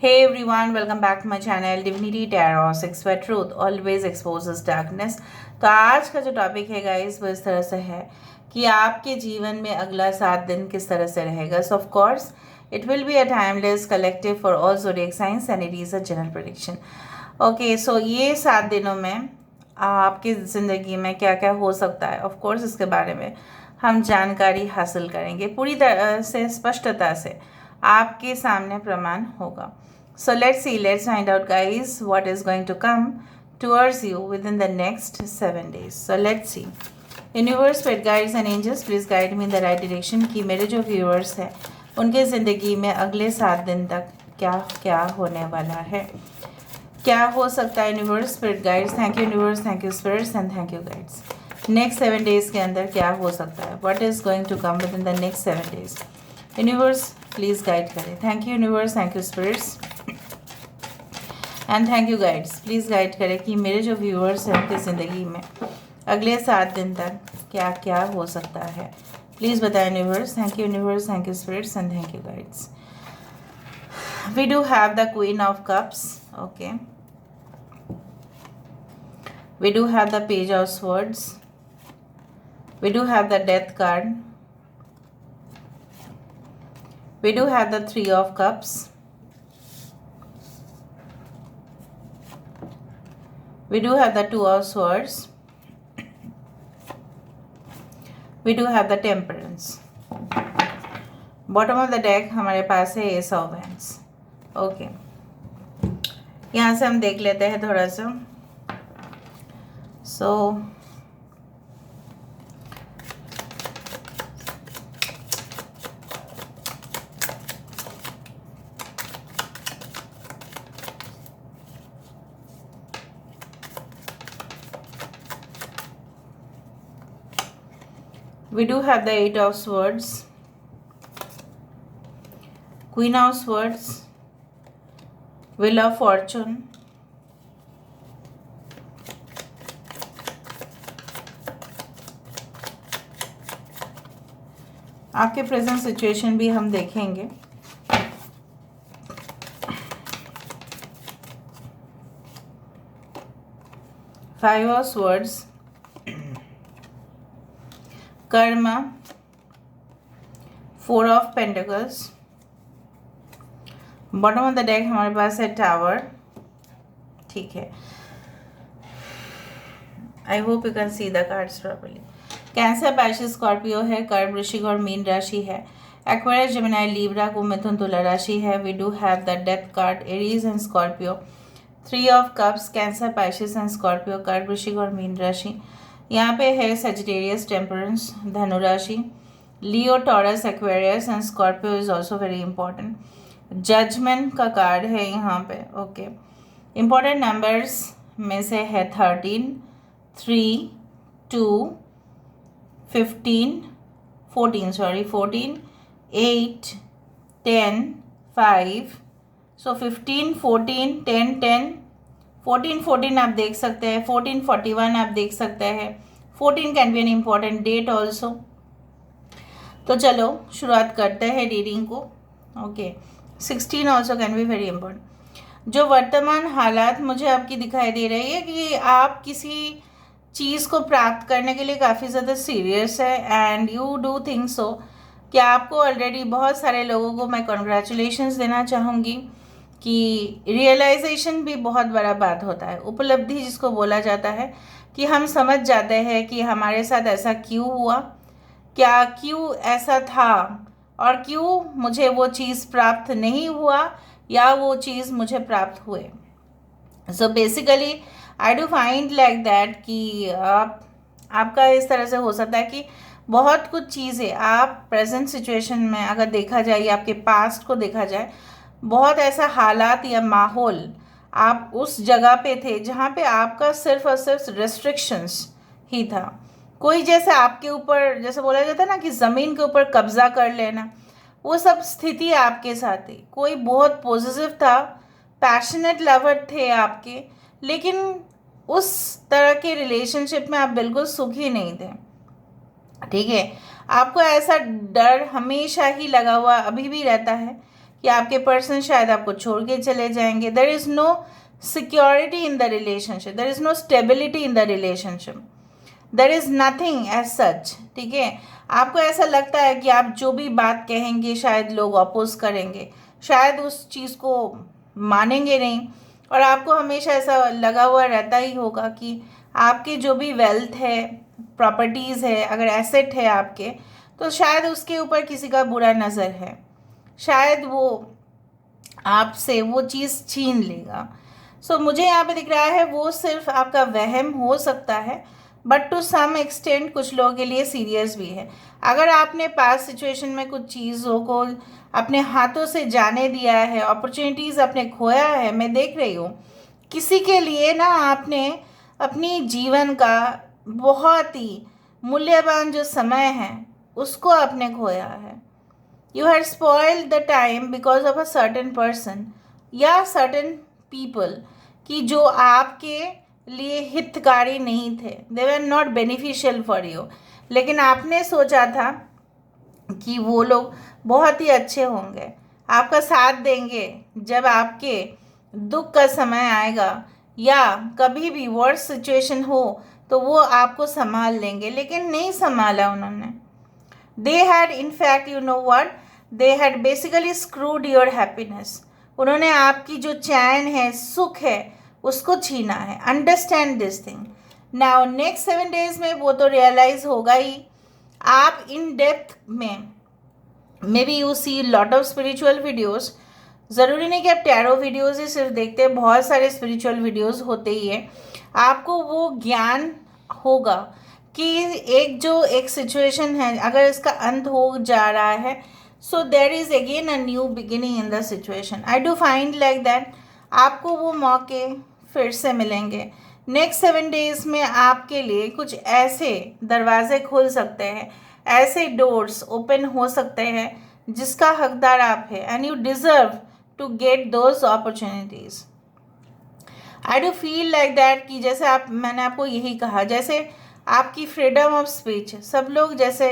Hey everyone, welcome back to my channel Divinity Tarot 6 where truth always exposes darkness। तो आज का जो topic है गाइस वो इस तरह से है कि आपके जीवन में अगला 7 दिन किस तरह से रहेगा। So of course it will be a timeless collective for all zodiac signs and it is a general prediction. Okay, so ये 7 दिनों में आपकी ज़िंदगी में क्या क्या हो सकता है, ऑफ कोर्स इसके बारे में हम जानकारी हासिल करेंगे। पूरी तरह से स्पष्टता से आपके सामने प्रमाण होगा। So let's find out guys what is going to come towards you within the next 7 days. So let's see. Universe, spirit guides and angels, please guide me in the right direction कि मेरे जो viewers हैं उनके ज़िंदगी में अगले 7 दिन तक क्या क्या होने वाला है, क्या हो सकता है। Universe, spirit guides, thank you universe, thank you spirits and thank you guides. Next 7 days के अंदर क्या हो सकता है, what is going to come within the next 7 days. Universe please guide करें। Thank you universe, thank you spirits and thank you guides. Please guide करें कि मेरे जो व्यूअर्स हैं उनकी ज़िंदगी में अगले 7 दिन तक क्या क्या हो सकता है। प्लीज़ बताएं universe. Thank you universe, thank you spirits and thank you guides. We do have the queen of cups. Okay, we do have the page of swords, we do have the death card, we do have the 3 of cups, we do have the 2 of swords, we do have the temperance। Bottom of the deck हमारे पास है S of hands. Okay, यहाँ से हम देख लेते हैं थोड़ा सा। So we do have the 8 of swords, Queen of swords, Wheel of fortune, आपके प्रेजेंट सिचुएशन भी हम देखेंगे। Five of swords, karma, 4 of pentacles. Bottom of the deck हमारे पास है टावर। ठीक है, I hope you can see the cards properly. Cancer, Pisces, Scorpio है, कर्क, वृश्चिक और मीन राशि है, एक्वेरियस, जेमिनी, लीब्रा, कुंभ, मिथुन, तुला राशि है। We do have the death card, Aries and Scorpio, 3 of cups, Cancer, Pisces and Scorpio, कर्क, वृश्चिक और मीन राशि। यहाँ पे है सजिटेरियस, टेम्परेंस, धनु राशि, Leo, Taurus, Aquarius and Scorpio is also very important. Judgement का कार्ड है यहाँ पे। ओके, इंपॉर्टेंट नंबर्स में से है 13, 3, 2, 15, 14, 8, 10, 5। सो 15, 14, 10, 10, 14, 14 आप देख सकते हैं, 14, 41 आप देख सकते हैं। 14 can be an important date also. तो चलो शुरुआत करते हैं रीडिंग को। Okay, 16 also can be very important. जो वर्तमान हालात मुझे आपकी दिखाई दे रही है कि आप किसी चीज़ को प्राप्त करने के लिए काफ़ी ज़्यादा सीरियस है and you do think so कि आपको ऑलरेडी बहुत सारे लोगों को मैं कॉन्ग्रेचुलेशंस देना चाहूँगी कि रियलाइजेशन भी बहुत बड़ा बात होता है, उपलब्धि जिसको बोला जाता है कि हम समझ जाते हैं कि हमारे साथ ऐसा क्यों हुआ, क्या क्यों ऐसा था और क्यों मुझे वो चीज़ प्राप्त नहीं हुआ या वो चीज़ मुझे प्राप्त हुए। So basically I do find like that कि आपका इस तरह से हो सकता है कि बहुत कुछ चीज़ें आप प्रेजेंट सिचुएशन में अगर देखा जाए या आपके पास्ट को देखा जाए, बहुत ऐसा हालात या माहौल आप उस जगह पे थे जहाँ पे आपका सिर्फ और सिर्फ रेस्ट्रिक्शंस ही था। कोई जैसे आपके ऊपर, जैसे बोला जाता है ना कि ज़मीन के ऊपर कब्जा कर लेना, वो सब स्थिति आपके साथ थी। कोई बहुत पॉजिटिव था, पैशनेट लवर थे आपके, लेकिन उस तरह के रिलेशनशिप में आप बिल्कुल सुखी नहीं थे। ठीक है, आपको ऐसा डर हमेशा ही लगा हुआ अभी भी रहता है कि आपके पर्सन शायद आपको छोड़ के चले जाएंगे. There is no security in the relationship, there is no stability in the relationship, there is nothing as such. ठीक है, आपको ऐसा लगता है कि आप जो भी बात कहेंगे शायद लोग अपोज करेंगे, शायद उस चीज़ को मानेंगे नहीं, और आपको हमेशा ऐसा लगा हुआ रहता ही होगा कि आपकी जो भी वेल्थ है, प्रॉपर्टीज़ है, अगर एसेट है आपके, तो शायद उसके ऊपर किसी का बुरा नज़र है, शायद वो आपसे वो चीज़ छीन लेगा. सो मुझे यहाँ पे दिख रहा है वो सिर्फ आपका वहम हो सकता है, बट टू सम एक्सटेंट कुछ लोगों के लिए सीरियस भी है. अगर आपने पास्ट सिचुएशन में कुछ चीज़ों को अपने हाथों से जाने दिया है, अपॉर्चुनिटीज़ आपने खोया है, मैं देख रही हूँ किसी के लिए ना आपने अपनी जीवन का बहुत ही मूल्यवान जो समय है उसको आपने खोया है. You had spoiled the time because of a certain person या सर्टेन पीपल कि जो आपके लिए हितकारी नहीं थे, they were not beneficial for you. लेकिन आपने सोचा था कि वो लोग बहुत ही अच्छे होंगे, आपका साथ देंगे जब आपके दुख का समय आएगा या कभी भी वर्स्ट सिचुएशन हो तो वो आपको संभाल लेंगे, लेकिन नहीं संभाला उन्होंने. They had in fact, you know what, they had basically screwed your happiness. उन्होंने आपकी जो चैन है, सुख है, उसको छीना है. Understand this thing. Now next 7 days में वो तो रियलाइज होगा ही. आप इन डेप्थ में may be you see lot of spiritual videos. ज़रूरी नहीं कि आप टैरो वीडियोज़ ही सिर्फ देखते हैं, बहुत सारे स्पिरिचुअल वीडियोज़ होते ही हैं. आपको वो ज्ञान होगा कि एक सिचुएशन है, अगर इसका अंत हो जा रहा है, so there is again a new beginning in the situation. I do find like that आपको वो मौके फिर से मिलेंगे. नेक्स्ट 7 days में आपके लिए कुछ ऐसे दरवाजे खुल सकते हैं, ऐसे डोर्स ओपन हो सकते हैं जिसका हकदार आप है, and you deserve to get those opportunities. I do feel like that कि जैसे मैंने आपको यही कहा, जैसे आपकी फ्रीडम ऑफ स्पीच, सब लोग जैसे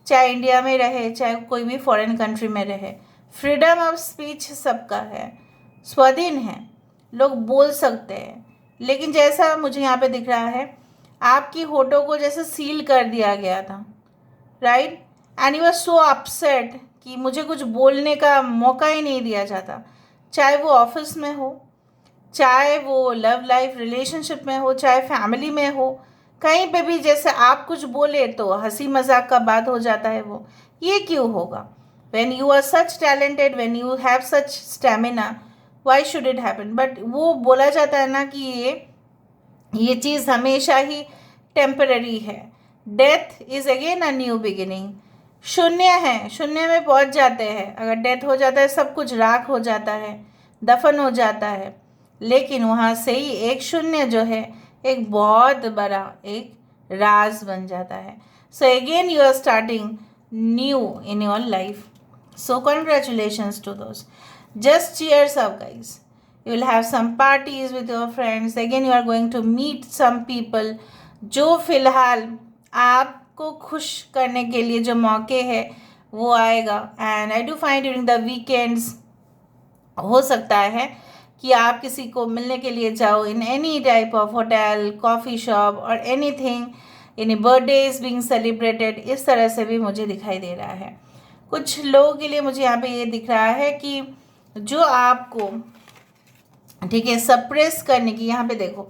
चाहे इंडिया में रहे चाहे कोई भी फॉरेन कंट्री में रहे, फ्रीडम ऑफ स्पीच सबका है, स्वाधीन है, लोग बोल सकते हैं. लेकिन जैसा मुझे यहाँ पे दिख रहा है, आपकी होठों को जैसे सील कर दिया गया था, right, and you are so upset कि मुझे कुछ बोलने का मौका ही नहीं दिया जाता. चाहे वो ऑफिस में हो, चाहे वो लव लाइफ रिलेशनशिप में हो, चाहे फैमिली में हो, कहीं पे भी जैसे आप कुछ बोले तो हंसी मजाक का बात हो जाता है. वो ये क्यों होगा? When you are such talented, when you have such stamina, why should it happen? But वो बोला जाता है ना कि ये चीज़ हमेशा ही टेम्पररी है. Death is again a new beginning. शून्य है, शून्य में पहुंच जाते हैं. अगर डेथ हो जाता है सब कुछ राख हो जाता है, दफन हो जाता है, लेकिन वहाँ से ही एक शून्य जो है एक बहुत बड़ा एक राज बन जाता है. So again you are starting new in your life. So congratulations to दोस्त. Just cheers up, guys. You will have some parties with your friends. Again, you are going to meet some people जो फ़िलहाल आपको खुश करने के लिए जो मौके हैं वो आएगा. And I do find during the weekends हो सकता है कि आप किसी को मिलने के लिए जाओ in any type of hotel, coffee shop और anything, any birthday is being celebrated. इस तरह से भी मुझे दिखाई दे रहा है. कुछ लोगों के लिए मुझे यहाँ पे ये दिख रहा है कि जो आपको, ठीक है, सप्रेस करने की, यहाँ पे देखो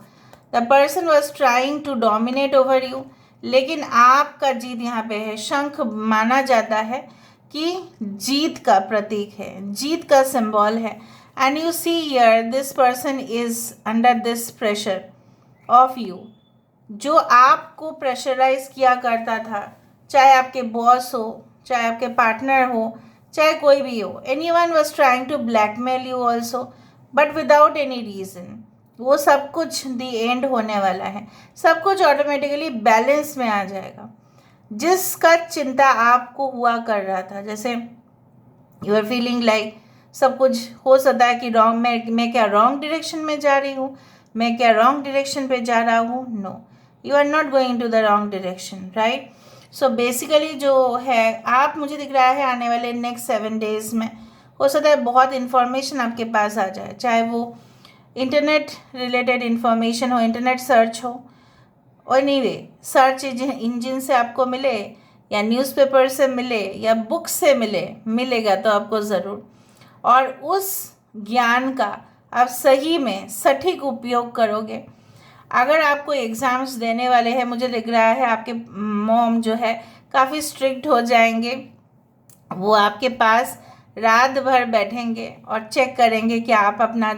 the person was trying to dominate over you, लेकिन आपका जीत यहाँ पे है. शंख माना जाता है कि जीत का प्रतीक है, जीत का सिंबल है. And you see here this person is under this pressure of you. जो आपको प्रेशराइज किया करता था, चाहे आपके बॉस हो, चाहे आपके पार्टनर हो, चाहे कोई भी हो, anyone was trying to blackmail you also, but without any reason. वो सब कुछ दी एंड होने वाला है. सब कुछ ऑटोमेटिकली बैलेंस में आ जाएगा. जिसका चिंता आपको हुआ कर रहा था, जैसे यू आर फीलिंग लाइक सब कुछ हो सकता है कि रॉन्ग, मैं क्या रॉन्ग डायरेक्शन में जा रही हूँ, मैं क्या रॉन्ग डायरेक्शन पे जा रहा हूँ. No, you are not going to the wrong direction, right. So basically जो है, आप, मुझे दिख रहा है आने वाले नेक्स्ट 7 days में हो सकता है बहुत इन्फॉर्मेशन आपके पास आ जाए, चाहे वो इंटरनेट रिलेटेड इन्फॉर्मेशन हो, इंटरनेट सर्च हो, और एनीवे सर्च इंजन से आपको मिले या न्यूज़पेपर से मिले या बुक से मिलेगा तो आपको ज़रूर, और उस ज्ञान का आप सही में सटीक उपयोग करोगे। अगर आपको एग्ज़ाम्स देने वाले हैं, मुझे लग रहा है आपके मॉम जो है काफ़ी स्ट्रिक्ट हो जाएंगे, वो आपके पास रात भर बैठेंगे और चेक करेंगे कि आप अपना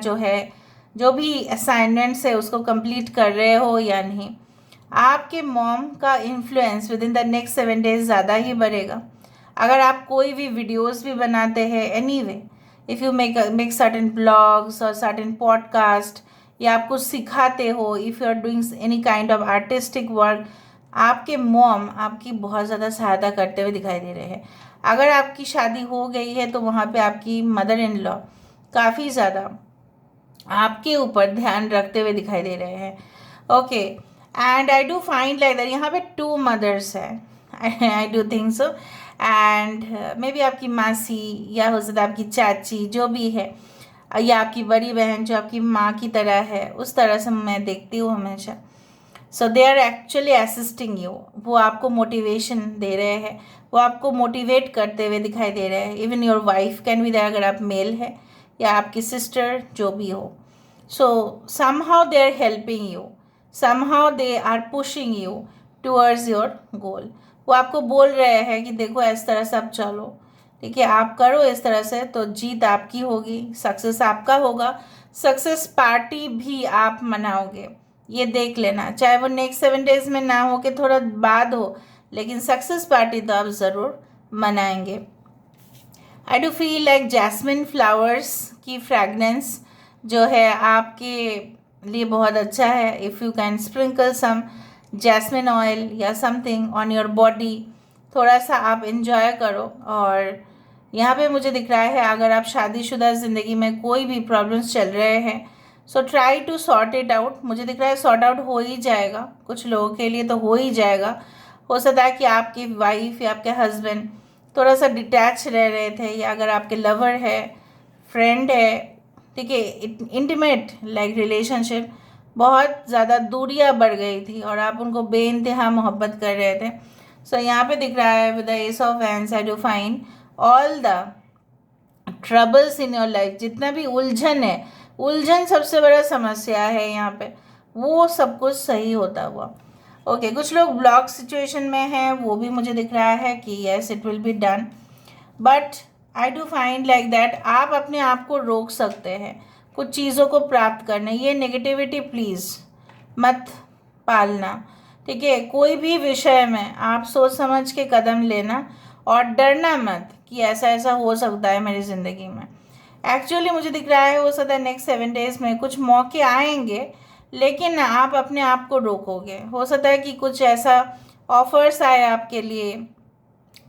जो भी असाइनमेंट्स है उसको कंप्लीट कर रहे हो या नहीं। आपके मॉम का influence with in the next 7 days ज़्यादा ही बढ़ेगा। अगर आप कोई भी वीडियोस भी बनाते हैं, anyway if you make certain blogs और सर्टेन पॉडकास्ट, या आप कुछ सिखाते हो, if you are doing any kind of artistic work, आपके मॉम आपकी बहुत ज़्यादा सहायता करते हुए दिखाई दे रहे हैं। अगर आपकी शादी हो गई है तो वहाँ पे आपकी मदर इन लॉ काफ़ी ज़्यादा आपके ऊपर ध्यान रखते हुए दिखाई दे रहे हैं। Okay, and I do find like that यहाँ पे 2 मदर्स है, I do think so, and may be आपकी मासी या हो सकता है आपकी चाची जो भी है, या आपकी बड़ी बहन जो आपकी माँ की तरह है, उस तरह से मैं देखती हूँ हमेशा। So they are actually assisting you, वो आपको मोटिवेशन दे रहे हैं, वो आपको मोटिवेट करते हुए दिखाई दे रहे हैं। Even your wife can be there, अगर आप मेल है, या आपकी सिस्टर जो भी हो। So somehow they are helping you, somehow they are pushing you towards your goal. वो आपको बोल रहे हैं कि देखो इस तरह से आप चलो, ठीक है, आप करो इस तरह से तो जीत आपकी होगी, सक्सेस आपका होगा, सक्सेस पार्टी भी आप मनाओगे, ये देख लेना। चाहे वो नेक्स्ट 7 डेज में ना हो कि थोड़ा बाद हो, लेकिन सक्सेस पार्टी तो आप ज़रूर मनाएंगे। I do feel like jasmine flowers की फ्रैगनेंस जो है आपके लिए बहुत अच्छा है। If you can sprinkle some jasmine oil या समथिंग ऑन योर बॉडी, थोड़ा सा आप इन्जॉय करो। और यहाँ पे मुझे दिख रहा है अगर आप शादीशुदा ज़िंदगी में कोई भी प्रॉब्लम्स चल रहे हैं, so try to sort it out. मुझे दिख रहा है सॉर्ट आउट हो ही जाएगा, कुछ लोगों के लिए तो हो ही जाएगा। हो सकता है कि आपकी वाइफ या आपके हस्बैंड थोड़ा सा डिटैच रह रहे थे, या अगर आपके लवर है, फ्रेंड है, ठीक है, इंटीमेट लाइक रिलेशनशिप, बहुत ज़्यादा दूरियां बढ़ गई थी और आप उनको बेइंतहा मोहब्बत कर रहे थे। सो यहाँ पे दिख रहा है with the S of wands I do find all the troubles in your life, जितना भी उलझन है, उलझन सबसे बड़ा समस्या है यहाँ पे, वो सब कुछ सही होता हुआ। ओके, कुछ लोग ब्लॉक सिचुएशन में हैं, वो भी मुझे दिख रहा है कि yes it will be done, but I do find like that आप अपने आप को रोक सकते हैं कुछ चीज़ों को प्राप्त करने। ये नेगेटिविटी प्लीज़ मत पालना, ठीक है। कोई भी विषय में आप सोच समझ के कदम लेना और डरना मत कि ऐसा ऐसा हो सकता है मेरी ज़िंदगी में। एक्चुअली मुझे दिख रहा है हो सकता है नेक्स्ट 7 डेज में कुछ मौके आएंगे, लेकिन आप अपने आप को रोकोगे। हो सकता है कि कुछ ऐसा ऑफर्स आए आपके लिए,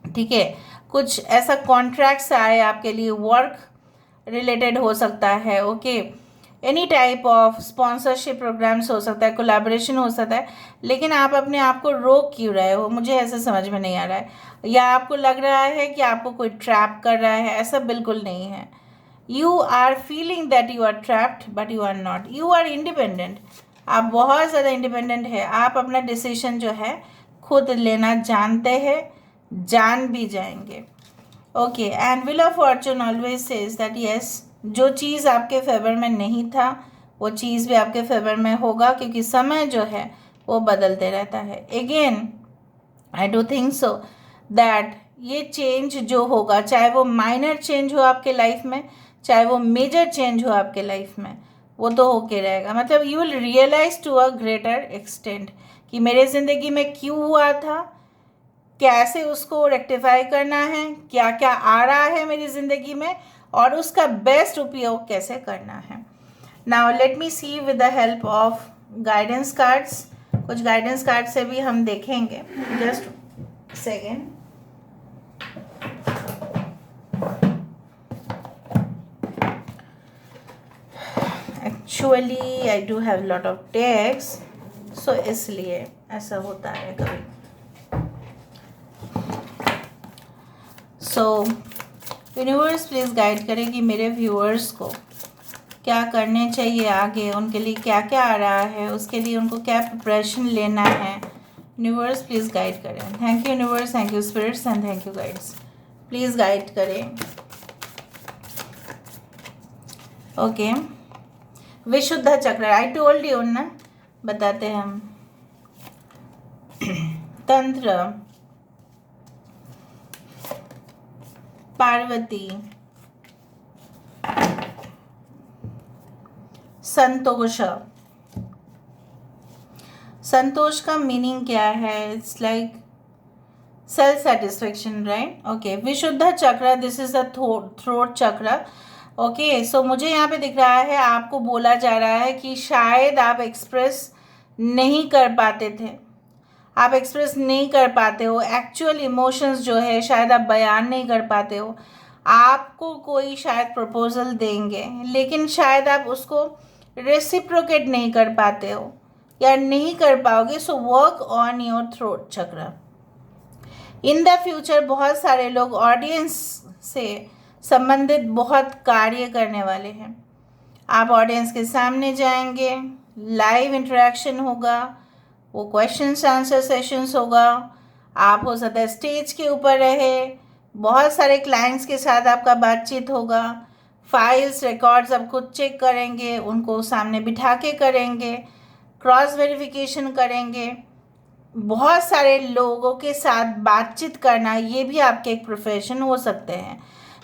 ठीक है, कुछ ऐसा कॉन्ट्रैक्ट्स आए आपके लिए, वर्क रिलेटेड हो सकता है, okay, any type of sponsorship programs हो सकता है, कोलैबोरेशन हो सकता है, लेकिन आप अपने आप को रोक क्यों रहे हो, मुझे ऐसा समझ में नहीं आ रहा है। या आपको लग रहा है कि आपको कोई ट्रैप कर रहा है, ऐसा बिल्कुल नहीं है। You are feeling that you are trapped but you are not, you are independent. आप बहुत ज़्यादा इंडिपेंडेंट है, आप अपना डिसीजन जो है खुद लेना जानते हैं, जान भी जाएंगे। Okay, and wheel of Fortune always says that yes, जो चीज़ आपके फेवर में नहीं था वो चीज़ भी आपके फेवर में होगा, क्योंकि समय जो है वो बदलते रहता है। Again I do think so that ये चेंज जो होगा, चाहे वो माइनर चेंज हो आपके लाइफ में, चाहे वो मेजर चेंज हो आपके लाइफ में, वो तो होके रहेगा। मतलब you will realise to a greater extent कि मेरे ज़िंदगी में क्यों हुआ था, कैसे उसको रेक्टिफाई करना है, क्या क्या आ रहा है मेरी ज़िंदगी में, और उसका बेस्ट उपयोग कैसे करना है। Now let me see with the help of guidance cards, कुछ गाइडेंस कार्ड से भी हम देखेंगे। Just second. Actually I do have lot of texts, so इसलिए ऐसा होता है कभी। So यूनिवर्स प्लीज़ गाइड करें कि मेरे व्यूअर्स को क्या करने चाहिए आगे, उनके लिए क्या क्या आ रहा है, उसके लिए उनको क्या प्रिपरेशन लेना है। यूनिवर्स प्लीज़ गाइड करें। Thank you universe, thank you spirits and thank you guides. Please guide करें। Okay, Vishuddha chakra, I told you ना, बताते हैं हम। तंत्र, पार्वती, संतोष। संतोष का मीनिंग क्या है? It's like self satisfaction, right? Okay, Vishuddha चक्र, दिस इज द थ्रोट चक्र। ओके, सो मुझे यहाँ पे दिख रहा है आपको बोला जा रहा है कि शायद आप एक्सप्रेस नहीं कर पाते थे, आप एक्सप्रेस नहीं कर पाते हो एक्चुअल इमोशंस जो है, शायद आप बयान नहीं कर पाते हो। आपको कोई शायद प्रपोजल देंगे, लेकिन शायद आप उसको रेसिप्रोकेट नहीं कर पाते हो या नहीं कर पाओगे। So work on your throat chakra. In the future बहुत सारे लोग ऑडियंस से संबंधित बहुत कार्य करने वाले हैं। आप ऑडियंस के सामने जाएंगे, लाइव इंटरेक्शन होगा, वो क्वेश्चंस आंसर सेशंस होगा, आप हो सकता है स्टेज के ऊपर रहे, बहुत सारे क्लाइंट्स के साथ आपका बातचीत होगा, फाइल्स रिकॉर्ड्स आप खुद चेक करेंगे, उनको सामने बिठा के करेंगे, क्रॉस वेरिफिकेशन करेंगे, बहुत सारे लोगों के साथ बातचीत करना, ये भी आपके एक प्रोफेशन हो सकते हैं।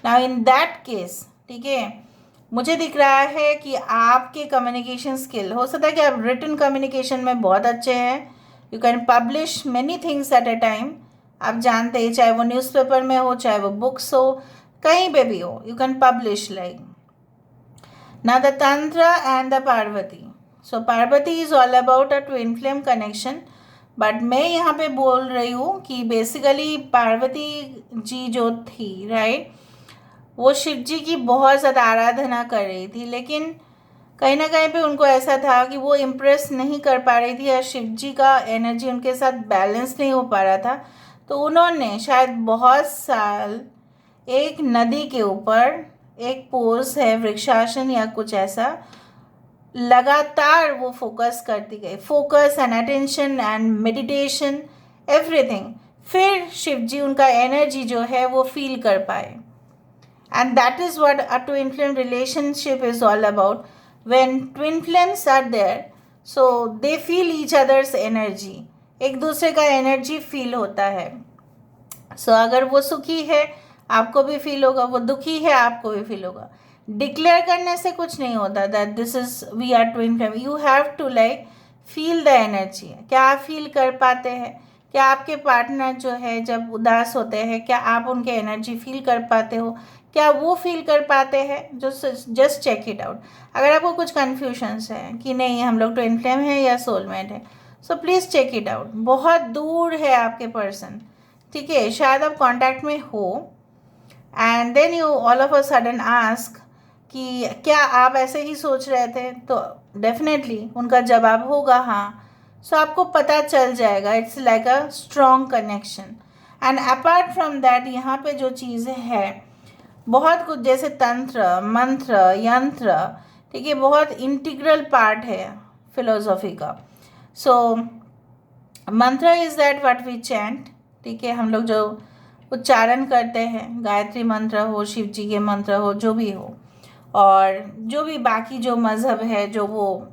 नाउ इन दैट केस, ठीक है, मुझे दिख रहा है कि आपके कम्युनिकेशन स्किल, हो सकता है कि आप रिटन कम्युनिकेशन में बहुत अच्छे हैं। You can publish many things at a time. आप जानते हैं, चाहे वो न्यूज़पेपर में हो, चाहे वो बुक्स हो, कहीं पे भी हो, you can publish like. Now the tantra and the Parvati. So Parvati is all about a twin flame connection, but मैं यहाँ पे बोल रही हूँ कि बेसिकली पार्वती जी जो थी, राइट, वो शिव जी की बहुत ज़्यादा आराधना कर रही थी, लेकिन कहीं ना कहीं पे उनको ऐसा था कि वो इम्प्रेस नहीं कर पा रही थी या शिव जी का एनर्जी उनके साथ बैलेंस नहीं हो पा रहा था। तो उन्होंने शायद बहुत साल एक नदी के ऊपर, एक पोज है वृक्षासन या कुछ ऐसा, लगातार वो फोकस करती गई, focus and attention and meditation everything. फिर शिव जी उनका एनर्जी जो है वो फील कर पाए। And that is what a twin flame relationship is all about. When twin flames are there, so they feel each others energy, एक दूसरे का एनर्जी फील होता है। सो अगर वो सुखी है आपको भी फील होगा, वो दुखी है आपको भी फील होगा। डिक्लेयर करने से कुछ नहीं होता that this is we are twin flame. You have to like feel the energy. क्या आप फील कर पाते हैं? क्या आपके पार्टनर जो है जब उदास होते हैं, क्या आप उनके एनर्जी फील कर पाते हो? क्या वो फील कर पाते हैं? जो जस्ट चेक इट आउट। अगर आपको कुछ कन्फ्यूजन्स है कि नहीं हम लोग ट्विन फ्लेम है या सोलमेट है, so please check it out. बहुत दूर है आपके पर्सन, ठीक है, शायद आप कांटेक्ट में हो, and then you all of a sudden ask कि क्या आप ऐसे ही सोच रहे थे, तो डेफिनेटली उनका जवाब होगा हाँ। सो आपको पता चल जाएगा, it's like a strong connection. And apart from that यहाँ पे जो चीज़ें है बहुत कुछ, जैसे तंत्र, मंत्र, यंत्र, ठीक है, बहुत इंटीग्रल पार्ट है फिलोसॉफी का। So mantra is that what we chant, ठीक है, हम लोग जो उच्चारण करते हैं, गायत्री मंत्र हो, शिव जी के मंत्र हो, जो भी हो, और जो भी बाकी जो मज़हब है जो वो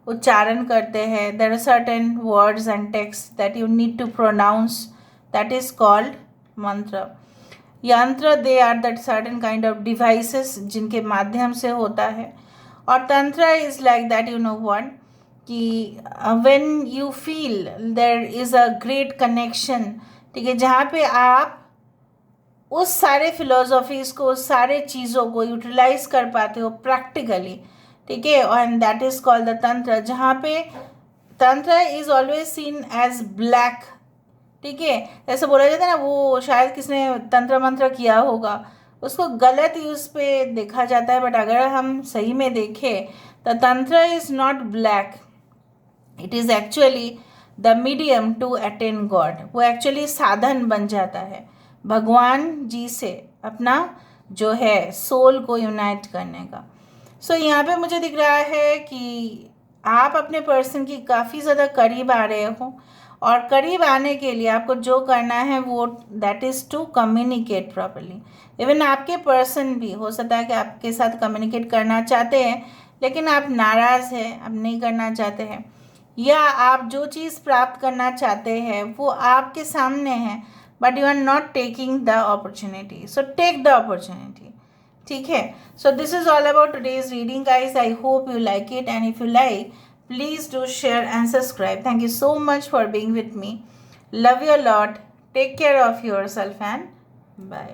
उच्चारण करते हैं, there are certain words and text that you need to pronounce, that is called mantra. Yantra, they are that certain kind of devices जिनके माध्यम से होता है। और tantra is like that, you know what, कि when you feel there is a great connection, ठीक है, जहाँ पे आप उस सारे फिलोसॉफीज़ को, उस सारे चीज़ों को यूटिलाइज कर पाते हो प्रैक्टिकली, ठीक है, and that is called the tantra. जहाँ पे tantra is always seen as black, ठीक है, ऐसे बोला जाता है ना, वो शायद किसने तंत्र मंत्र किया होगा, उसको गलत यूज़ पे देखा जाता है। बट अगर हम सही में देखें तो tantra is not black, it is actually the medium to attain God. वो एक्चुअली साधन बन जाता है भगवान जी से अपना जो है सोल को यूनाइट करने का। सो यहाँ पे मुझे दिख रहा है कि आप अपने पर्सन की काफ़ी ज़्यादा करीब आ रहे हो, और करीब आने के लिए आपको जो करना है वो that is to communicate properly. Even आपके पर्सन भी हो सकता है कि आपके साथ कम्युनिकेट करना चाहते हैं, लेकिन आप नाराज़ हैं, आप नहीं करना चाहते हैं, या आप जो चीज़ प्राप्त करना चाहते हैं वो आपके सामने है, but you are not taking the opportunity. So take the opportunity, ठीक है। So this is all about today's reading guys. I hope you like it, and if you like, please do share and subscribe. Thank you so much for being with me. Love you a lot. Take care of yourself and bye.